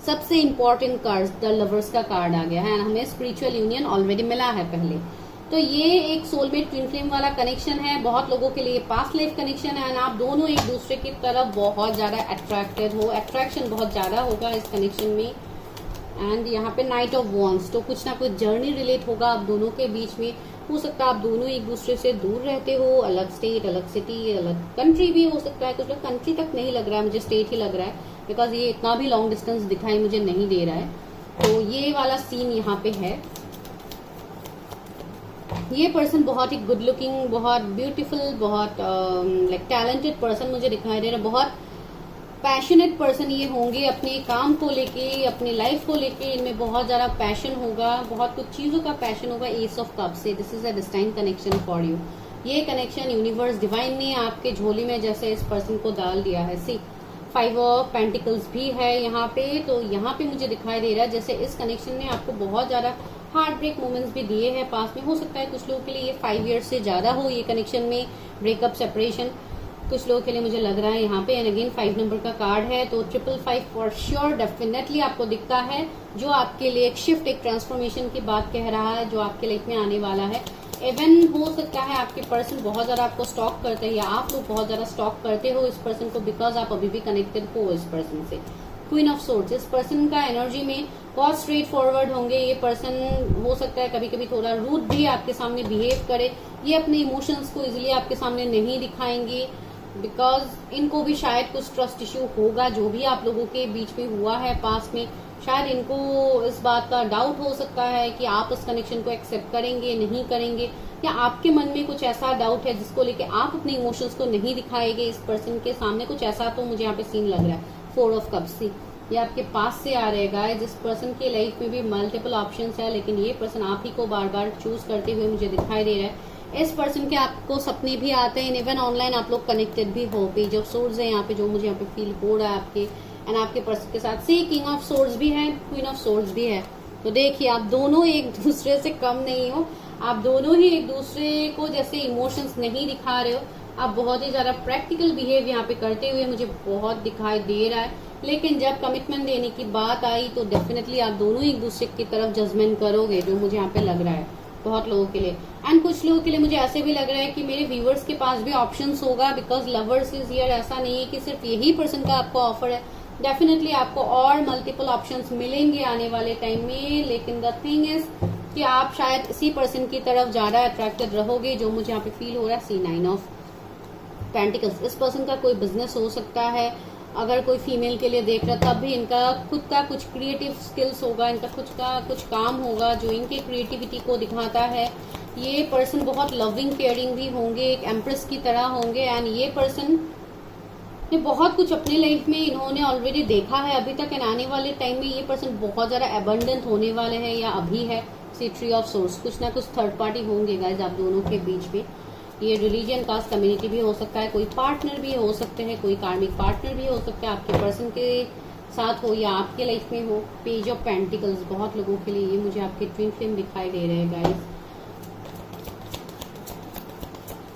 सबसे इंपॉर्टेंट कार्ड द लवर्स का कार्ड आ गया है। हमें स्पिरिचुअल यूनियन ऑलरेडी मिला है पहले। तो ये एक सोलमेट ट्विन फ्लेम वाला कनेक्शन है। बहुत लोगों के लिए पास्ट लाइफ कनेक्शन है, एंड आप दोनों एक दूसरे की तरफ बहुत ज्यादा अट्रैक्टेड हो, अट्रैक्शन बहुत ज्यादा होगा इस कनेक्शन में। एंड यहाँ पे नाइट ऑफ वॉन्ड्स, तो कुछ ना कुछ जर्नी रिलेट होगा आप दोनों के बीच में। हो सकता है आप दोनों एक दूसरे से दूर रहते हो, अलग स्टेट, अलग सिटी, अलग कंट्री भी हो सकता है। कुछ लोग कंट्री तक नहीं लग रहा है, मुझे स्टेट ही लग रहा है, बिकॉज ये इतना भी लॉन्ग डिस्टेंस दिखाई मुझे नहीं दे रहा है। तो ये वाला सीन यहाँ पे है। ये पर्सन बहुत ही गुड लुकिंग, बहुत ब्यूटीफुल, बहुत लाइक टैलेंटेड पर्सन मुझे दिखाई दे रहा है। बहुत पैशनेट पर्सन ये होंगे अपने काम को लेके, अपनी लाइफ को लेके। इनमें बहुत ज्यादा पैशन होगा, बहुत कुछ चीजों का पैशन होगा। एस ऑफ कप से this is a destine connection for you. ये कनेक्शन यूनिवर्स डिवाइन ने आपके झोली में जैसे इस पर्सन को डाल दिया है। सी 5 ऑफ पेंटिकल्स भी है यहाँ पे। तो यहाँ पे मुझे दिखाई दे रहा है जैसे इस कनेक्शन ने आपको बहुत ज्यादा हार्ट ब्रेक मोमेंट्स भी दिए हैं पास में। हो सकता है कुछ लोगों के लिए ये 5 ईयर्स से ज्यादा हो ये कनेक्शन में ब्रेकअप, सेपरेशन। कुछ लोगों के लिए मुझे लग रहा है यहाँ पे। एंड अगेन 5 नंबर का कार्ड है, तो 555 फॉर श्योर डेफिनेटली आपको दिखता है, जो आपके लिए एक शिफ्ट, एक ट्रांसफॉर्मेशन की बात कह रहा है, जो आपके लाइफ में आने वाला है। इवन हो सकता है आपके पर्सन बहुत ज्यादा आपको स्टॉक करते हैं, या आप लोग बहुत ज्यादा स्टॉक करते हो इस पर्सन को, बिकॉज आप अभी भी कनेक्टेड हो इस पर्सन से। क्वीन ऑफ सोर्ड्स, इस पर्सन का एनर्जी में बहुत स्ट्रेट फॉरवर्ड होंगे ये पर्सन। हो सकता है कभी कभी थोड़ा रूड भी आपके सामने बिहेव करे। ये अपने इमोशंस को इजिली आपके सामने नहीं दिखाएंगे, बिकॉज इनको भी शायद कुछ ट्रस्ट इश्यू होगा जो भी आप लोगों के बीच में हुआ है पास में। शायद इनको इस बात का डाउट हो सकता है कि आप इस कनेक्शन को एक्सेप्ट करेंगे, नहीं करेंगे, या आपके मन में कुछ ऐसा डाउट है जिसको लेके आप अपने इमोशंस को नहीं दिखाएंगे इस पर्सन के सामने। कुछ ऐसा तो मुझे यहाँ पे सीन लग रहा है। 4 ऑफ कप्स, ये आपके पास से आ रहेगा। जिस पर्सन के लाइफ में भी मल्टीपल ऑप्शंस है, लेकिन ये पर्सन आप ही को बार बार चूज करते हुए मुझे दिखाई दे रहा है। इस पर्सन के आपको सपने भी आते हैं, इवन ऑनलाइन आप लोग कनेक्टेड भी हो। पेज ऑफ सोर्ड्स है यहाँ पे, जो मुझे यहाँ पे फील हो रहा है आपके एंड आपके पर्सन के साथ। सी किंग ऑफ सोर्ड्स भी है, क्वीन ऑफ सोर्ड्स भी है। तो देखिए आप दोनों एक दूसरे से कम नहीं हो, आप दोनों ही एक दूसरे को जैसे इमोशंस नहीं दिखा रहे हो। आप बहुत ही ज्यादा प्रैक्टिकल बिहेव यहाँ पे करते हुए मुझे बहुत दिखाई दे रहा है। लेकिन जब कमिटमेंट देने की बात आई तो डेफिनेटली आप दोनों एक दूसरे की तरफ जजमेंट करोगे, जो मुझे यहाँ पे लग रहा है बहुत लोगों के लिए। एंड कुछ लोगों के लिए मुझे ऐसे भी लग रहा है कि मेरे व्यूवर्स के पास भी ऑप्शंस होगा, बिकॉज लवर्स इज हियर। ऐसा नहीं है कि सिर्फ यही पर्सन का आपको ऑफर है, डेफिनेटली आपको और मल्टीपल ऑप्शंस मिलेंगे आने वाले टाइम में। लेकिन द थिंग इज कि आप शायद इसी पर्सन की तरफ ज्यादा अट्रैक्टेड रहोगे, जो मुझे यहाँ पे फील हो रहा है। सी 9 ऑफ पेंटिकल्स, इस पर्सन का कोई बिजनेस हो सकता है। अगर कोई फीमेल के लिए देख रहा तब भी इनका खुद का कुछ क्रिएटिव स्किल्स होगा, इनका खुद का कुछ काम होगा जो इनके क्रिएटिविटी को दिखाता है। ये पर्सन बहुत लविंग केयरिंग भी होंगे, एक एम्प्रेस की तरह होंगे। एंड ये पर्सन ने बहुत कुछ अपने लाइफ में इन्होंने ऑलरेडी देखा है अभी तक, एंड आने वाले टाइम में ये पर्सन बहुत ज्यादा एबंडेंट होने वाले हैं या अभी है। सी 3 ऑफ सोर्स, कुछ ना कुछ थर्ड पार्टी होंगे गाइज आप दोनों के बीच में। ये रिलीजन, कास्ट, कम्युनिटी भी हो सकता है, कोई पार्टनर भी हो सकते हैं, कोई कार्मिक पार्टनर भी हो सकता है, आपके पर्सन के साथ हो या आपके लाइफ में हो। पेज ऑफ पेंटिकल्स, बहुत लोगों के लिए ये मुझे आपके ट्विन फ्लेम दिखाई दे रहे हैं गाइस।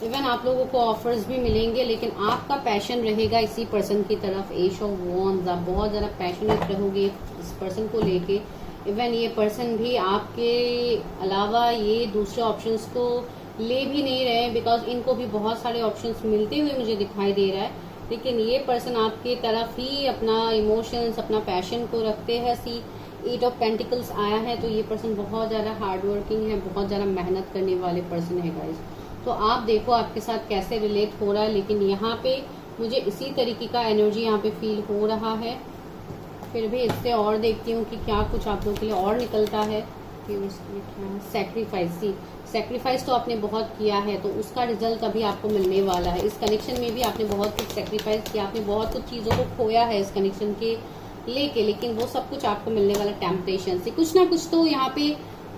इवन आप लोगों को ऑफर्स भी मिलेंगे, लेकिन आपका पैशन रहेगा इसी पर्सन की तरफ। एज ऑफ वॉन्ड्स, आप बहुत ज्यादा पैशनेट रहोगे इस पर्सन को लेके। इवन ये पर्सन भी आपके अलावा ये दूसरे ऑप्शंस को ले भी नहीं रहे, बिकॉज इनको भी बहुत सारे ऑप्शंस मिलते हुए मुझे दिखाई दे रहा है। लेकिन ये पर्सन आपकी तरफ ही अपना इमोशंस, अपना पैशन को रखते हैं। सी 8 ऑफ पेंटिकल्स आया है, तो ये पर्सन बहुत ज्यादा हार्ड वर्किंग है, बहुत ज्यादा मेहनत करने वाले पर्सन है गाइस। तो आप देखो आपके साथ कैसे रिलेट हो रहा है, लेकिन यहाँ पे मुझे इसी तरीके का एनर्जी यहाँ पे फील हो रहा है। फिर भी इससे और देखती हूँ कि क्या कुछ आप लोगों के लिए और निकलता है। कि उसमें क्या है, सैक्रिफाइस। सी सैक्रिफाइस तो आपने बहुत किया है, तो उसका रिजल्ट अभी आपको मिलने वाला है। इस कनेक्शन में भी आपने बहुत कुछ सैक्रिफाइस किया, आपने बहुत कुछ चीज़ों को खोया है इस कनेक्शन के लेके, लेकिन वो सब कुछ आपको मिलने वाला टेम्पटेशन से। कुछ ना कुछ तो यहाँ पे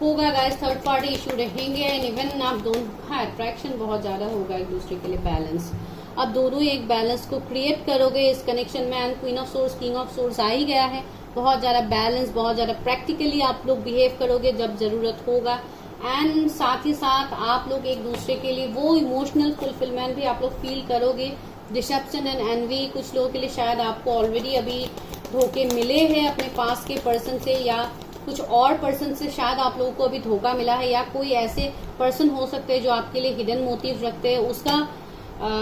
होगा गाइस, थर्ड पार्टी इशू रहेंगे। एंड इवन आप दोनों का अट्रैक्शन बहुत ज़्यादा होगा एक दूसरे के लिए, बैलेंस। आप दोनों एक बैलेंस को क्रिएट करोगे इस कनेक्शन में। And queen of swords, king of swords आ ही गया है। बहुत ज्यादा बैलेंस, बहुत ज्यादा प्रैक्टिकली आप लोग बिहेव करोगे जब जरूरत होगा। एंड साथ ही साथ आप लोग एक दूसरे के लिए वो इमोशनल फुलफिलमेंट भी आप लोग फील करोगे। डिसेप्शन एंड एनवी, कुछ लोगों के लिए शायद आपको ऑलरेडी अभी धोखे मिले हैं अपने पास के पर्सन से, या कुछ और पर्सन से शायद आप लोगों को अभी धोखा मिला है, या कोई ऐसे पर्सन हो सकते हैं जो आपके लिए हिडन मोटिव रखते हैं। उसका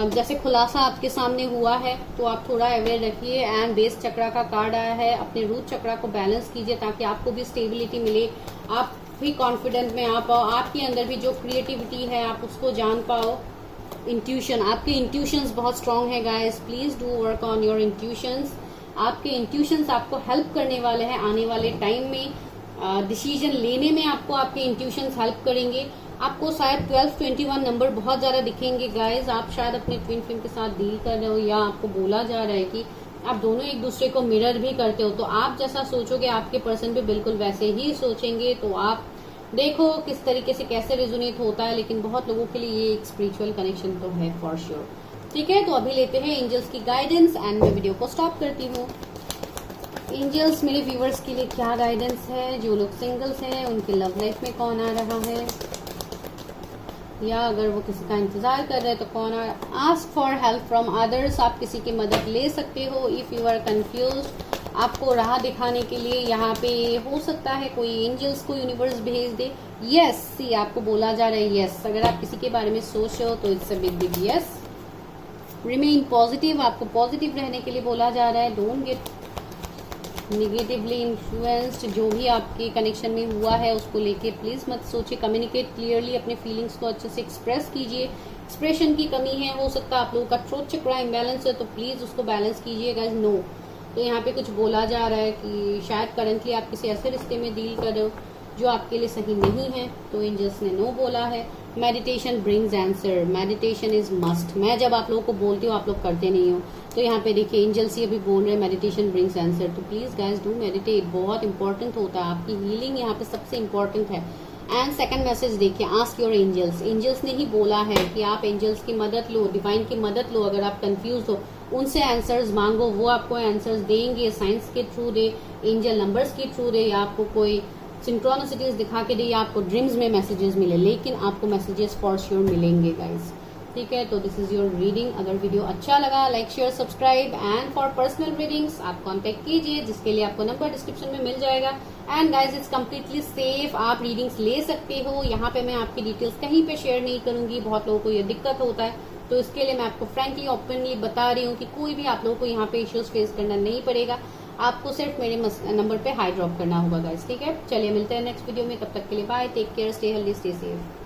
जैसे खुलासा आपके सामने हुआ है, तो आप थोड़ा अवेयर रखिए। एंड बेस चक्रा का कार्ड आया है, अपने रूट चक्रा को बैलेंस कीजिए ताकि आपको भी स्टेबिलिटी मिले, आप भी कॉन्फिडेंट में आ पाओ, आपके अंदर भी जो क्रिएटिविटी है आप उसको जान पाओ। इंट्यूशन, आपके इंट्यूशंस बहुत स्ट्रांग है guys, please do work on your intuitions. आपके इंट्यूशंस आपको हेल्प करने वाले हैं आने वाले टाइम में। डिसीजन लेने में आपको आपके इंट्यूशंस हेल्प करेंगे। आपको शायद 1221 नंबर बहुत ज्यादा दिखेंगे गाइस। आप शायद अपने ट्विन फ्लेम के साथ डील कर रहे हो, या आपको बोला जा रहा है कि आप दोनों एक दूसरे को मिरर भी करते हो। तो आप जैसा सोचोगे आपके पर्सन भी बिल्कुल वैसे ही सोचेंगे। तो आप देखो किस तरीके से कैसे रेजोनेट होता है, लेकिन बहुत लोगों के लिए ये एक स्पिरिचुअल कनेक्शन तो है फॉर श्योर। ठीक है, तो अभी लेते हैं एंजल्स की गाइडेंस एंड मैं वीडियो को स्टॉप करती हूँ। एंजल्स मेरे व्यूवर्स के लिए क्या गाइडेंस है? जो लोग सिंगल्स हैं उनके लव लाइफ में कौन आ रहा है, या अगर वो किसी का इंतजार कर रहे हैं तो कौन आ? Ask for help from others, आप किसी की मदद ले सकते हो। इफ यू आर कंफ्यूज, आपको राह दिखाने के लिए यहाँ पे हो सकता है कोई एंजल्स को यूनिवर्स भेज दे। यस, सी आपको बोला जा रहा है यस। अगर आप किसी के बारे में सोच रहे हो तो it's a big big yes. Remain positive, आपको पॉजिटिव रहने के लिए बोला जा रहा है। Don't get negatively influenced. जो भी आपके कनेक्शन में हुआ है उसको लेके प्लीज मत सोचिए। कम्युनिकेट क्लियरली, अपने फीलिंग्स को अच्छे से एक्सप्रेस कीजिए। एक्सप्रेशन की कमी है, हो सकता है आप लोगों का थ्रोट चक्रा इम्बैलेंस है, तो प्लीज उसको बैलेंस कीजिएगा। नो, तो यहाँ पे कुछ बोला जा रहा है कि शायद करंटली आप किसी ऐसे रिश्ते में डील कर रहे हो जो आपके लिए सही नहीं है, तो एंजल्स ने नो बोला है। Meditation brings answer, meditation is must. मैं जब आप लोगों को बोलती हूँ आप लोग करते नहीं हो, तो यहाँ पे देखिए एंजल्स ये भी बोल रहे हैं मेडिटेशन ब्रिंग्स आंसर। तो प्लीज गाइस डू मेडिटेट, बहुत इंपॉर्टेंट होता है, आपकी हीलिंग यहाँ पे सबसे इंपॉर्टेंट है। एंड सेकंड मैसेज देखिए, आस्क योर एंजल्स। एंजल्स ने ही बोला है कि आप एंजल्स की मदद लो, डिवाइन की मदद लो। अगर आप कंफ्यूज हो उनसे आंसर्स मांगो, वो आपको आंसर्स देंगे। साइंस के थ्रू दे, एंजल नंबर्स के थ्रू दे, या आपको कोई सिंक्रोनिसिटीज दिखा के दे, या आपको ड्रीम्स में मैसेजेस मिले, लेकिन आपको मैसेजेस फॉर श्योर मिलेंगे गाइस। ठीक है, तो दिस इज योर रीडिंग। अगर वीडियो अच्छा लगा like share subscribe. And for personal readings आप कांटेक्ट कीजिए, जिसके लिए आपको नंबर डिस्क्रिप्शन में मिल जाएगा। And guys it's completely safe, आप रीडिंग्स ले सकते हो। यहाँ पे मैं आपकी डिटेल्स कहीं पे शेयर नहीं करूंगी, बहुत लोगों को ये दिक्कत होता है, तो इसके लिए मैं आपको फ्रेंकली ओपनली बता रही हूँ कि कोई भी आप लोगों को यहाँ पे इश्यूज फेस करना नहीं पड़ेगा। आपको सिर्फ मेरे नंबर पे हाई ड्रॉप करना होगा गाइज। ठीक है, चलिए मिलते हैं नेक्स्ट वीडियो में, तब तक के लिए bye, take care, stay healthy, stay safe.